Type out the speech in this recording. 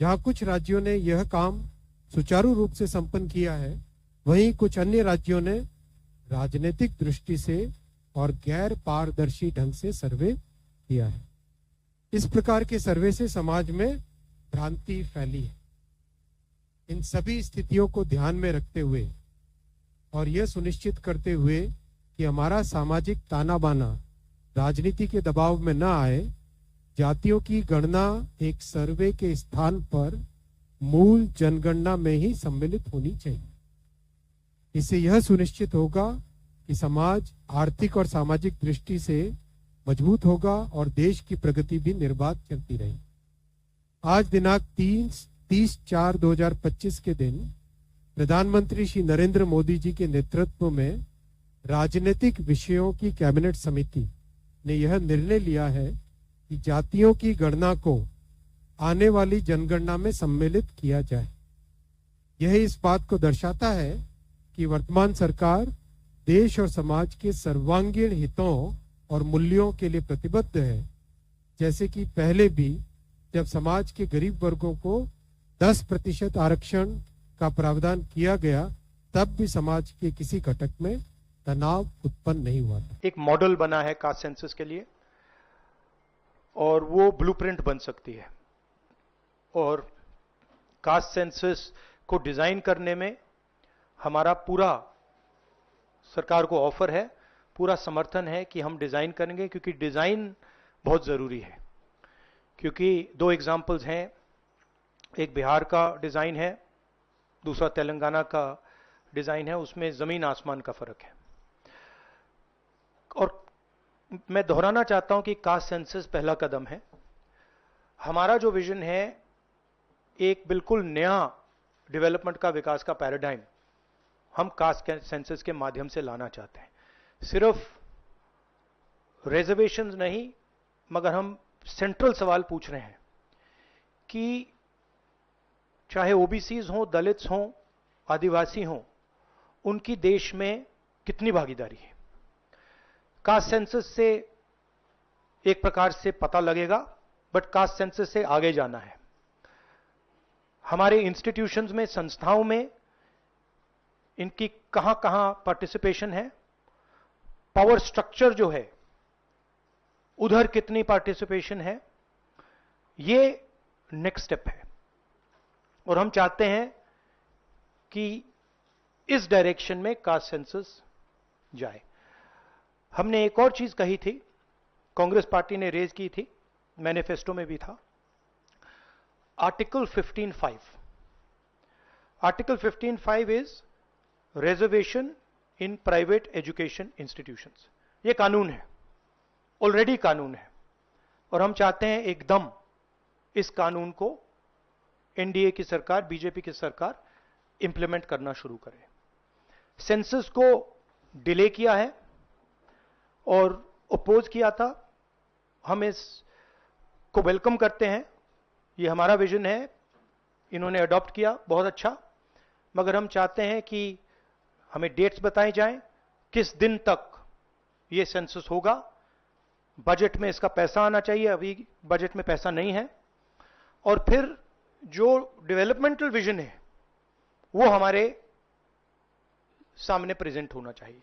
जहां कुछ राज्यों ने यह काम सुचारू रूप से संपन्न किया है, वहीं कुछ अन्य राज्यों ने राजनीतिक दृष्टि से और गैर पारदर्शी ढंग से सर्वे किया है। इस प्रकार के सर्वे से समाज में भ्रांति फैली है। इन सभी स्थितियों को ध्यान में रखते हुए और यह सुनिश्चित करते हुए कि हमारा सामाजिक ताना बाना राजनीति के दबाव में न आए, जातियों की गणना एक सर्वे के स्थान पर मूल जनगणना में ही सम्मिलित होनी चाहिए। इससे यह सुनिश्चित होगा कि समाज आर्थिक और सामाजिक दृष्टि से मजबूत होगा और देश की प्रगति भी निर्बाध चलती रहेगी। आज दिनांक 30/4/2025 के दिन प्रधानमंत्री श्री नरेंद्र मोदी जी के नेतृत्व में राजनीतिक विषयों की कैबिनेट समिति ने यह निर्णय लिया है कि जातियों की गणना को आने वाली जनगणना में सम्मिलित किया जाए। यह इस बात को दर्शाता है कि वर्तमान सरकार देश और समाज के सर्वांगीण हितों और मूल्यों के लिए प्रतिबद्ध है। जैसे कि पहले भी जब समाज के गरीब वर्गों को 10% आरक्षण का प्रावधान किया गया, तब भी समाज के किसी घटक में तनाव उत्पन्न नहीं हुआ था। एक मॉडल बना है कास्ट सेंसस के लिए और वो ब्लूप्रिंट बन सकती है। और कास्ट सेंसस को डिजाइन करने में हमारा पूरा सरकार को ऑफर है, पूरा समर्थन है कि हम डिजाइन करेंगे, क्योंकि डिजाइन बहुत जरूरी है। क्योंकि दो एग्जाम्पल्स हैं, एक बिहार का डिजाइन है, दूसरा तेलंगाना का डिजाइन है, उसमें जमीन आसमान का फर्क है। और मैं दोहराना चाहता हूं कि कास्ट सेंसस पहला कदम है। हमारा जो विजन है एक बिल्कुल नया डेवलपमेंट का, विकास का पैराडाइम हम कास्ट सेंसस के माध्यम से लाना चाहते हैं। सिर्फ रिजर्वेशंस नहीं, मगर हम सेंट्रल सवाल पूछ रहे हैं कि चाहे ओबीसीज हों, दलित्स हों, आदिवासी हों, उनकी देश में कितनी भागीदारी है। कास्ट सेंसस से एक प्रकार से पता लगेगा, बट कास्ट सेंसस से आगे जाना है। हमारे इंस्टीट्यूशंस में, संस्थाओं में इनकी कहां कहां पार्टिसिपेशन है, पावर स्ट्रक्चर जो है उधर कितनी पार्टिसिपेशन है, ये नेक्स्ट स्टेप है। और हम चाहते हैं कि इस डायरेक्शन में कास्ट सेंसस जाए। हमने एक और चीज कही थी, कांग्रेस पार्टी ने रेज की थी, मैनिफेस्टो में भी था, article 15(5). Article 15(5) is reservation in private education institutions. ये कानून है, ऑलरेडी कानून है, और हम चाहते हैं एकदम इस कानून को एनडीए की सरकार, बीजेपी की सरकार इंप्लीमेंट करना शुरू करे। सेंसस को डिले किया है और अपोज किया था, हम इसको वेलकम करते हैं। ये हमारा विजन है, इन्होंने अडॉप्ट किया, बहुत अच्छा। मगर हम चाहते हैं कि हमें डेट्स बताई जाएं, किस दिन तक ये सेंसस होगा, बजट में इसका पैसा आना चाहिए, अभी बजट में पैसा नहीं है, और फिर जो डेवलपमेंटल विजन है वो हमारे सामने प्रेजेंट होना चाहिए।